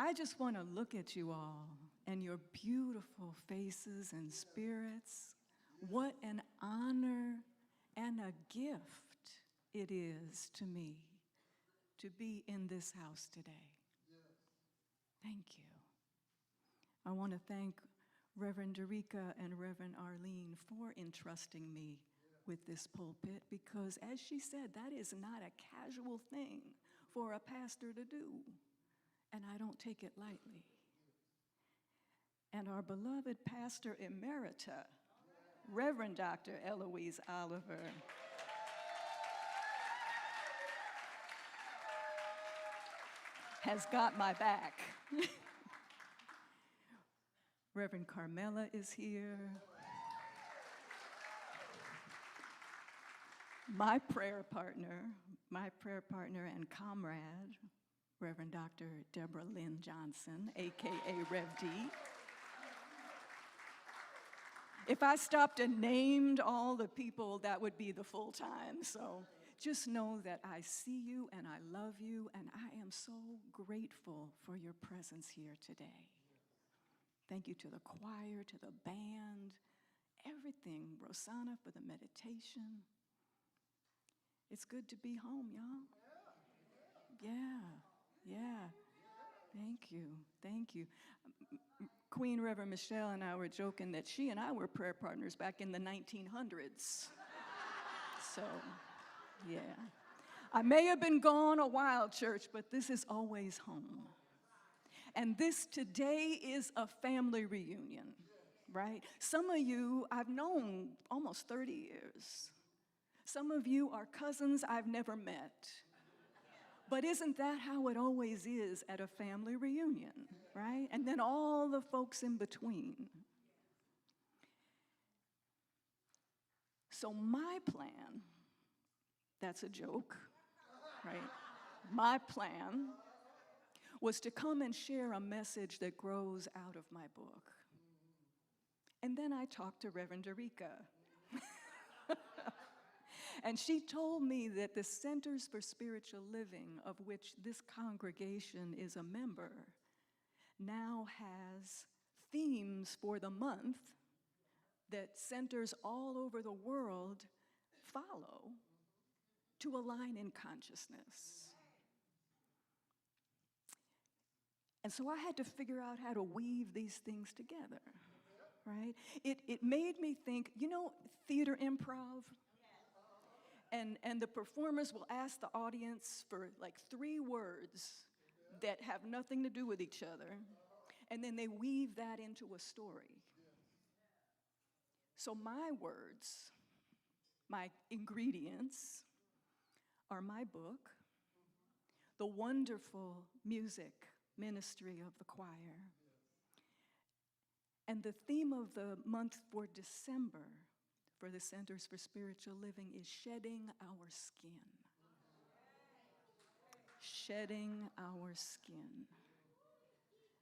I just want to look at you all and your beautiful faces and spirits. What an honor and a gift it is to me to be in this house today. Thank you. I want to thank Reverend Derica and Reverend Arlene for entrusting me with this pulpit, because as she said, that is not a casual thing for a pastor to do, and I don't take it lightly. And our beloved Pastor Emerita, Reverend Dr. Eloise Oliver, has got my back. Reverend Carmela is here. My prayer partner and comrade, Reverend Dr. Deborah Lynn Johnson, AKA Rev D. If I stopped and named all the people, that would be the full time. So just know that I see you and I love you, and I am so grateful for your presence here today. Thank you to the choir, to the band, everything. Rosanna for the meditation. It's good to be home, y'all. Yeah. Thank you. Queen Reverend Michelle and I were joking that she and I were prayer partners back in the 1900s. So, yeah. I may have been gone a while, church, but this is always home. And this today is a family reunion, right? Some of you I've known almost 30 years. Some of you are cousins I've never met. But isn't that how it always is at a family reunion, right? And then all the folks in between. So my plan, that's a joke, right? My plan was to come and share a message that grows out of my book. And then I talked to Reverend Derica. And she told me that the Centers for Spiritual Living, of which this congregation is a member, now has themes for the month that centers all over the world follow to align in consciousness. And so I had to figure out how to weave these things together, right? It made me think, theater improv? And the performers will ask the audience for like 3 words that have nothing to do with each other, and then they weave that into a story. So my words, my ingredients, are my book, the wonderful music ministry of the choir, and the theme of the month for December for the Centers for Spiritual Living is shedding our skin. Shedding our skin.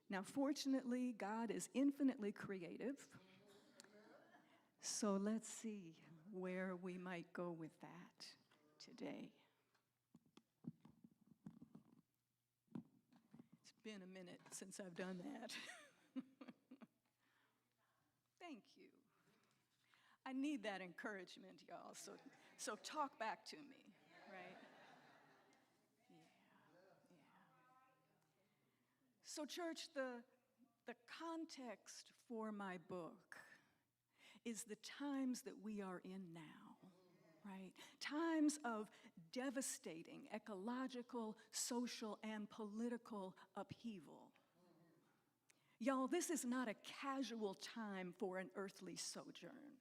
Now, fortunately, God is infinitely creative, so let's see where we might go with that today. It's been a minute since I've done that. Thank you. I need that encouragement, y'all, so talk back to me, right? Yeah. So church, the context for my book is the times that we are in now, right? Times of devastating ecological, social, and political upheaval. Y'all, this is not a casual time for an earthly sojourn.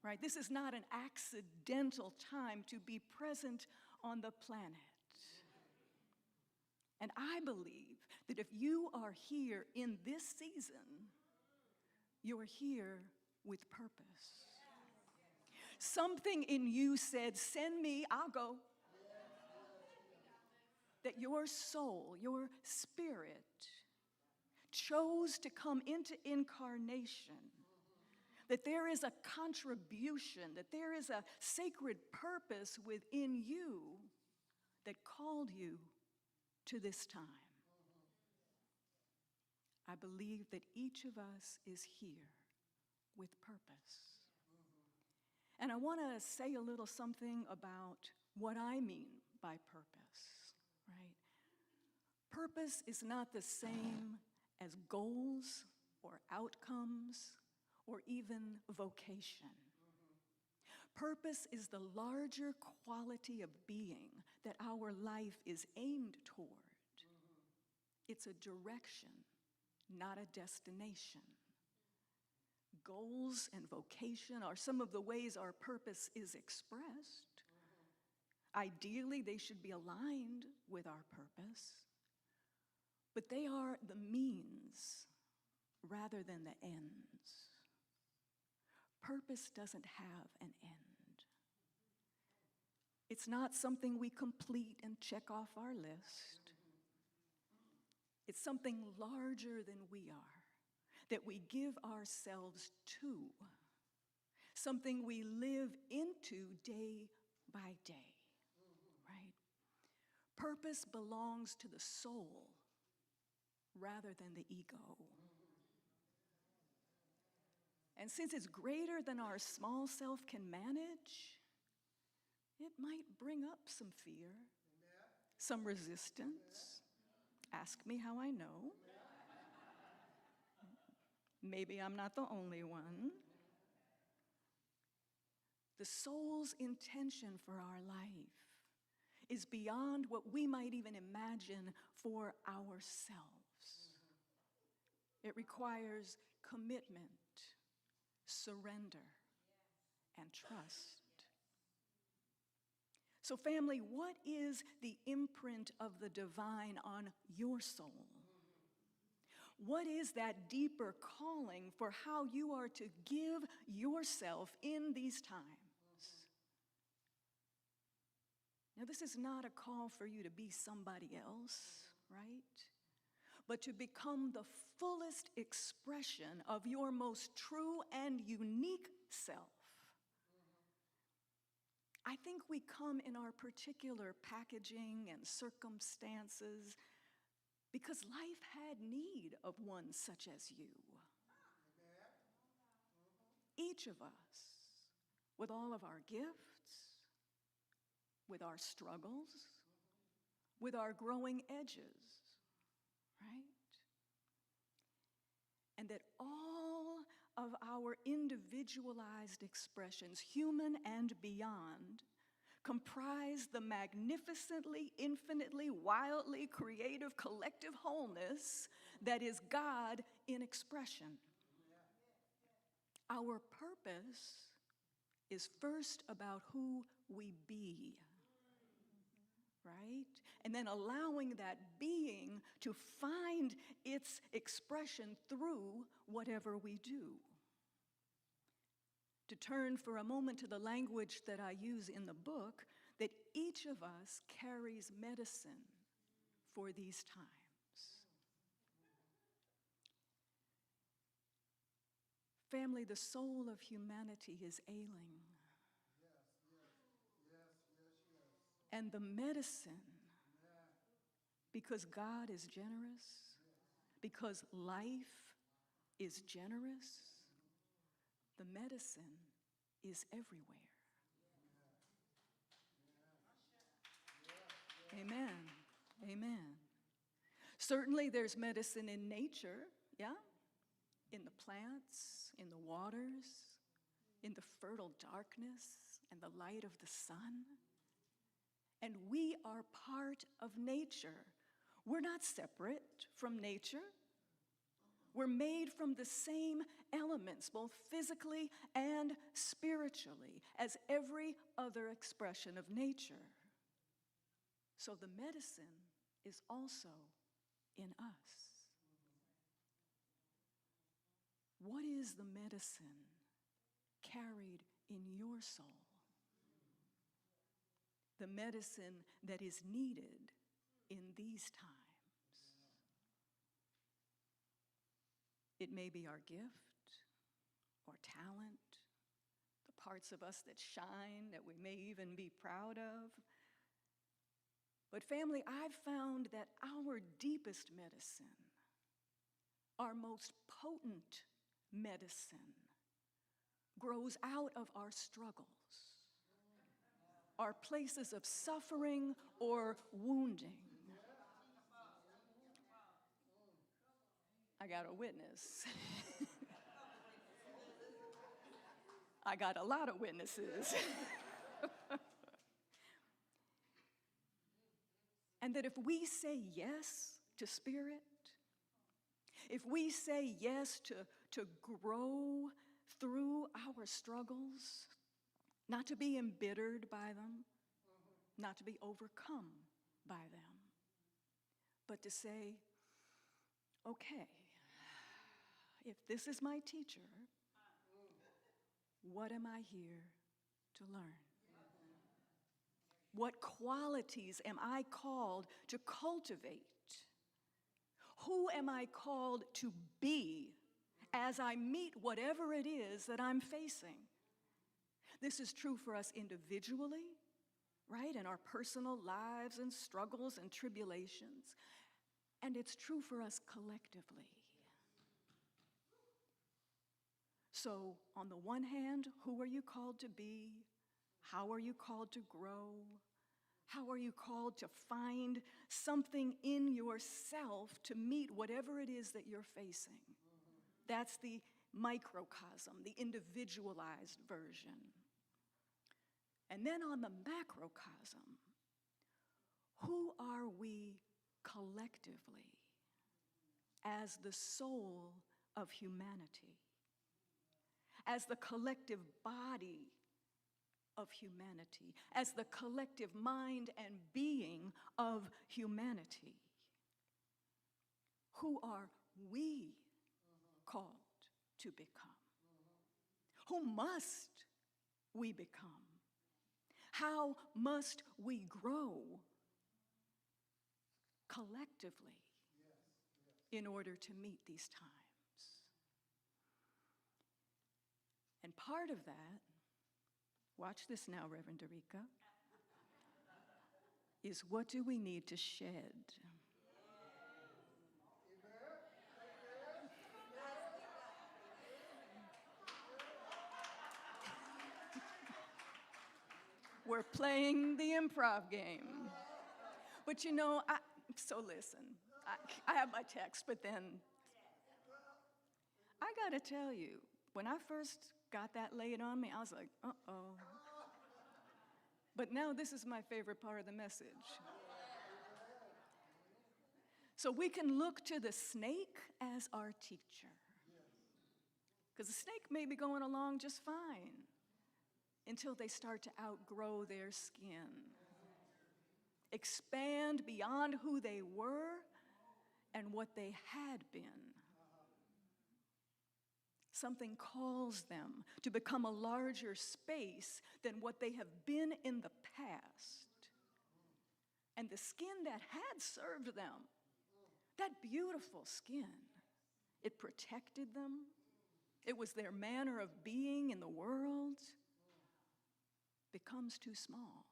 Right? This is not an accidental time to be present on the planet. And I believe that if you are here in this season, you're here with purpose. Something in you said, send me, I'll go. That your soul, your spirit, chose to come into incarnation. That there is a contribution, that there is a sacred purpose within you that called you to this time. I believe that each of us is here with purpose. And I want to say a little something about what I mean by purpose, right? Purpose is not the same as goals or outcomes or even vocation. Purpose is the larger quality of being that our life is aimed toward. It's a direction, not a destination. Goals and vocation are some of the ways our purpose is expressed. Ideally, they should be aligned with our purpose, but they are the means rather than the ends. Purpose doesn't have an end. It's not something we complete and check off our list. It's something larger than we are, that we give ourselves to, something we live into day by day, right? Purpose belongs to the soul rather than the ego. And since it's greater than our small self can manage, it might bring up some fear, some resistance. Ask me how I know. Maybe I'm not the only one. The soul's intention for our life is beyond what we might even imagine for ourselves. It requires commitment, surrender, and trust. So family, what is the imprint of the divine on your soul? What is that deeper calling for how you are to give yourself in these times? Now, this is not a call for you to be somebody else, right? But to become the fullest expression of your most true and unique self. I think we come in our particular packaging and circumstances because life had need of one such as you. Each of us, with all of our gifts, with our struggles, with our growing edges, right? And that all of our individualized expressions, human and beyond, comprise the magnificently, infinitely, wildly creative collective wholeness that is God in expression. Our purpose is first about who we be, right? And then allowing that being to find its expression through whatever we do. To turn for a moment to the language that I use in the book, that each of us carries medicine for these times. Family, the soul of humanity is ailing. And the medicine, because God is generous, because life is generous, the medicine is everywhere. Amen. Amen. Certainly there's medicine in nature, yeah? In the plants, in the waters, in the fertile darkness and the light of the sun. And we are part of nature. We're not separate from nature. We're made from the same elements, both physically and spiritually, as every other expression of nature. So the medicine is also in us. What is the medicine carried in your soul? The medicine that is needed in these times. It may be our gift or talent, the parts of us that shine, that we may even be proud of. But family, I've found that our deepest medicine our most potent medicine, grows out of our struggles, our places of suffering or wounding. I got a witness. I got a lot of witnesses. And that if we say yes to Spirit, if we say yes to grow through our struggles, not to be embittered by them, not to be overcome by them, but to say, okay, if this is my teacher, what am I here to learn? What qualities am I called to cultivate? Who am I called to be as I meet whatever it is that I'm facing? This is true for us individually, right, in our personal lives and struggles and tribulations. And it's true for us collectively. So, on the one hand, who are you called to be? How are you called to grow? How are you called to find something in yourself to meet whatever it is that you're facing? That's the microcosm, the individualized version. And then on the macrocosm, who are we collectively as the soul of humanity, as the collective body of humanity, as the collective mind and being of humanity? Who are we called to become? Who must we become? How must we grow collectively in order to meet these times? And part of that, watch this now, Reverend Derica, is what do we need to shed? We're playing the improv game. But you know, so listen, I have my text, but then I gotta tell you, when I first got that laid on me, I was like, uh-oh. But now this is my favorite part of the message. So we can look to the snake as our teacher. Because the snake may be going along just fine until they start to outgrow their skin, expand beyond who they were and what they had been. Something calls them to become a larger space than what they have been in the past. And the skin that had served them, that beautiful skin, it protected them. It was their manner of being in the world, becomes too small.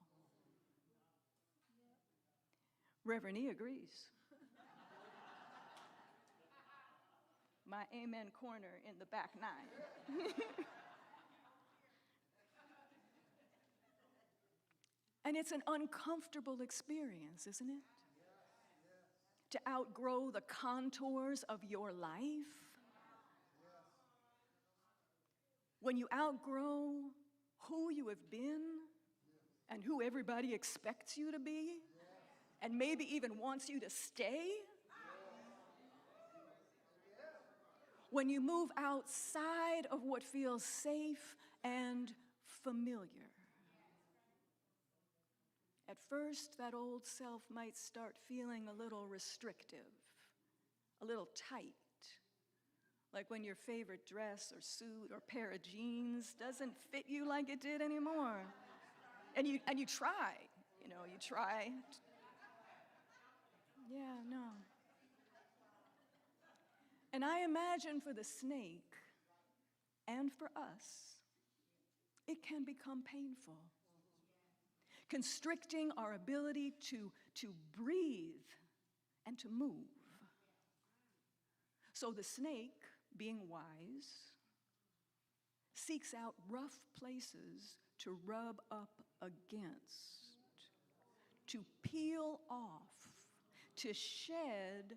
Reverend E agrees. My amen corner in the back nine. And it's an uncomfortable experience, isn't it? To outgrow the contours of your life. When you outgrow who you have been and who everybody expects you to be, and maybe even wants you to stay. When you move outside of what feels safe and familiar. At first, that old self might start feeling a little restrictive, a little tight. Like when your favorite dress or suit or pair of jeans doesn't fit you like it did anymore. And you try, you try. Yeah, no. And I imagine for the snake and for us, it can become painful, constricting our ability to breathe and to move. So the snake, being wise, seeks out rough places to rub up against, to peel off, to shed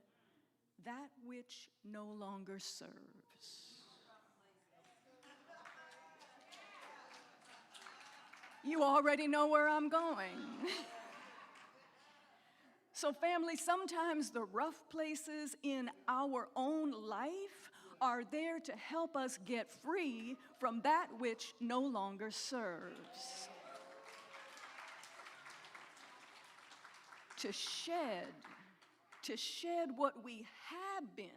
that which no longer serves. You already know where I'm going. So family, sometimes the rough places in our own life are there to help us get free from that which no longer serves. To shed what we have been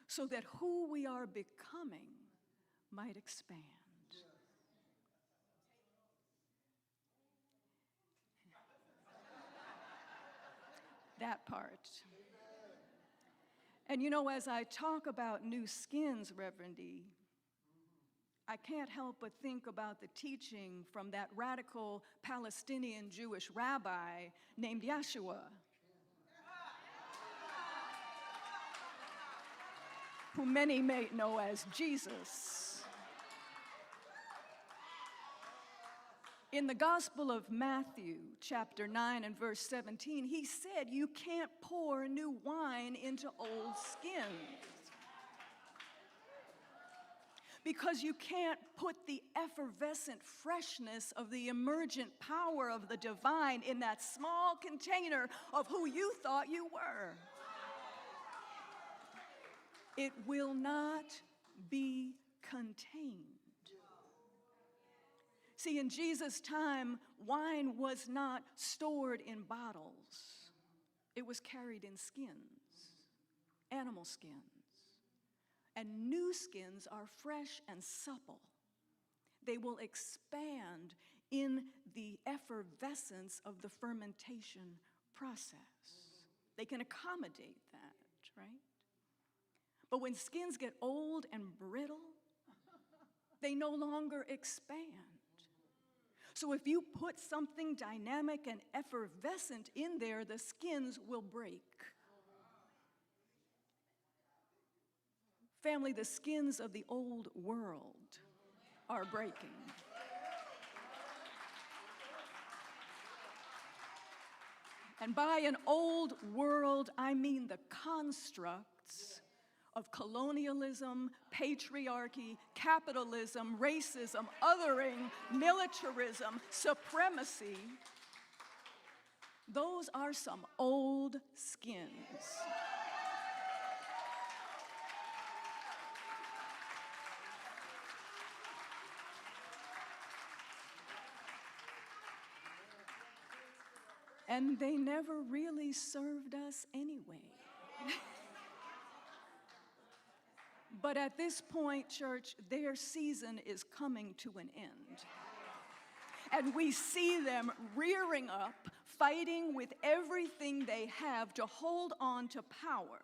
so that who we are becoming might expand. That part. And you know, as I talk about new skins, Reverend D, I can't help but think about the teaching from that radical Palestinian Jewish rabbi named Yeshua, who many may know as Jesus. In the Gospel of Matthew, chapter 9 and verse 17, he said, you can't pour new wine into old skins. Because you can't put the effervescent freshness of the emergent power of the divine in that small container of who you thought you were. It will not be contained. See, in Jesus' time, wine was not stored in bottles. It was carried in skins, animal skins. And new skins are fresh and supple. They will expand in the effervescence of the fermentation process. They can accommodate that, right? But when skins get old and brittle, they no longer expand. So if you put something dynamic and effervescent in there, the skins will break. Family, the skins of the old world are breaking. And by an old world, I mean the constructs of colonialism, patriarchy, capitalism, racism, othering, militarism, supremacy. Those are some old skins. And they never really served us anyway. But at this point, church, their season is coming to an end. And we see them rearing up, fighting with everything they have to hold on to power.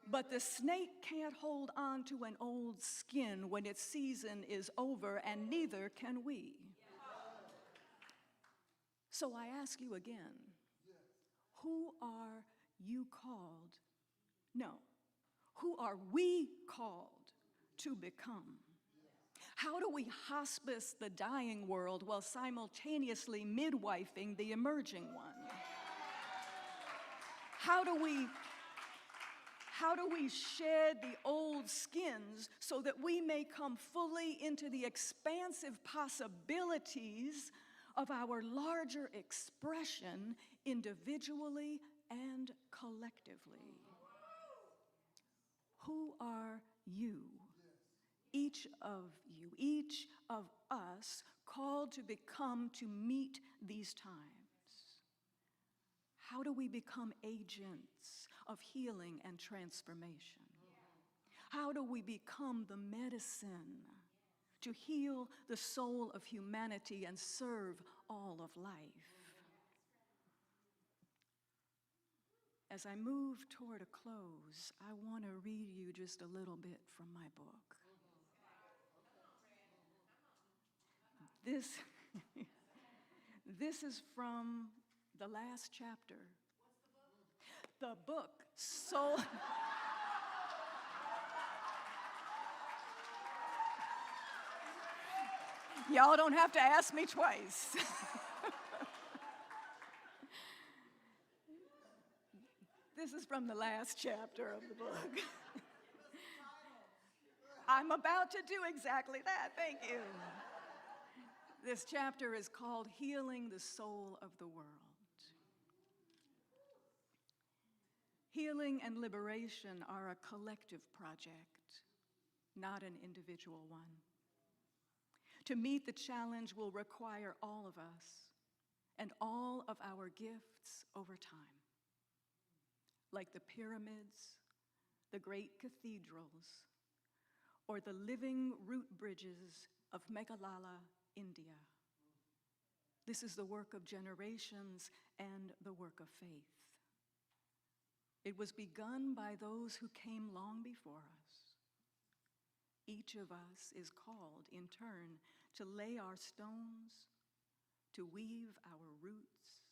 But the snake can't hold on to an old skin when its season is over, and neither can we. So I ask you again, who are you called? No. Who are we called to become? How do we hospice the dying world while simultaneously midwifing the emerging one? How do we shed the old skins so that we may come fully into the expansive possibilities of our larger expression individually and collectively? Who are you? Each of you, each of us, called to become to meet these times. How do we become agents of healing and transformation? How do we become the medicine to heal the soul of humanity and serve all of life? As I move toward a close, I want to read you just a little bit from my book. This is from the last chapter. The book, Soul. Y'all don't have to ask me twice. This is from the last chapter of the book. I'm about to do exactly that. Thank you. This chapter is called Healing the Soul of the World. Healing and liberation are a collective project, not an individual one. To meet the challenge will require all of us and all of our gifts over time. Like the pyramids, the great cathedrals, or the living root bridges of Meghalaya, India. This is the work of generations and the work of faith. It was begun by those who came long before us. Each of us is called in turn to lay our stones, to weave our roots,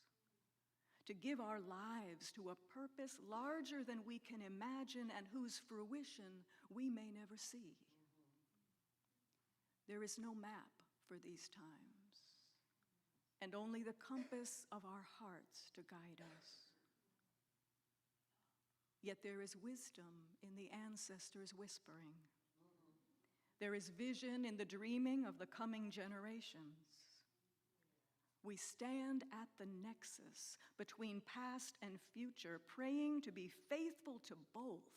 to give our lives to a purpose larger than we can imagine and whose fruition we may never see. There is no map for these times, and only the compass of our hearts to guide us. Yet there is wisdom in the ancestors' whispering. There is vision in the dreaming of the coming generations. We stand at the nexus between past and future, praying to be faithful to both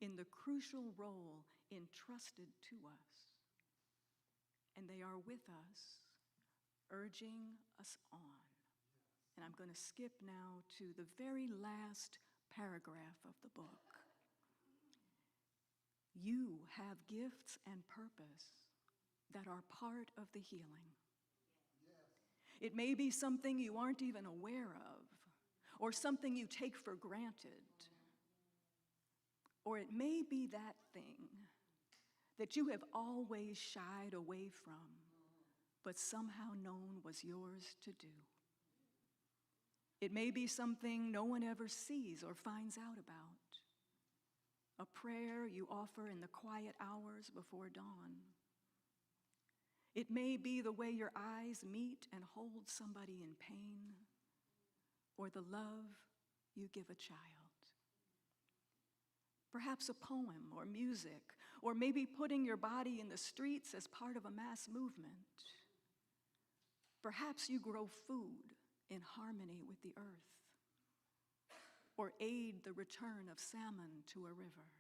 in the crucial role entrusted to us. And they are with us, urging us on. And I'm going to skip now to the very last paragraph of the book. You have gifts and purpose that are part of the healing. It may be something you aren't even aware of, or something you take for granted. Or it may be that thing that you have always shied away from, but somehow known was yours to do. It may be something no one ever sees or finds out about. A prayer you offer in the quiet hours before dawn. It may be the way your eyes meet and hold somebody in pain, or the love you give a child. Perhaps a poem or music, or maybe putting your body in the streets as part of a mass movement. Perhaps you grow food in harmony with the earth, or aid the return of salmon to a river.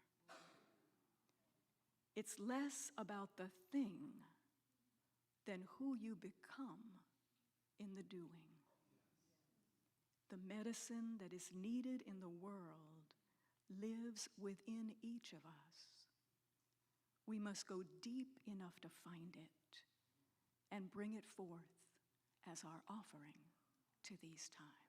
It's less about the thing than who you become in the doing. The medicine that is needed in the world lives within each of us. We must go deep enough to find it and bring it forth as our offering to these times.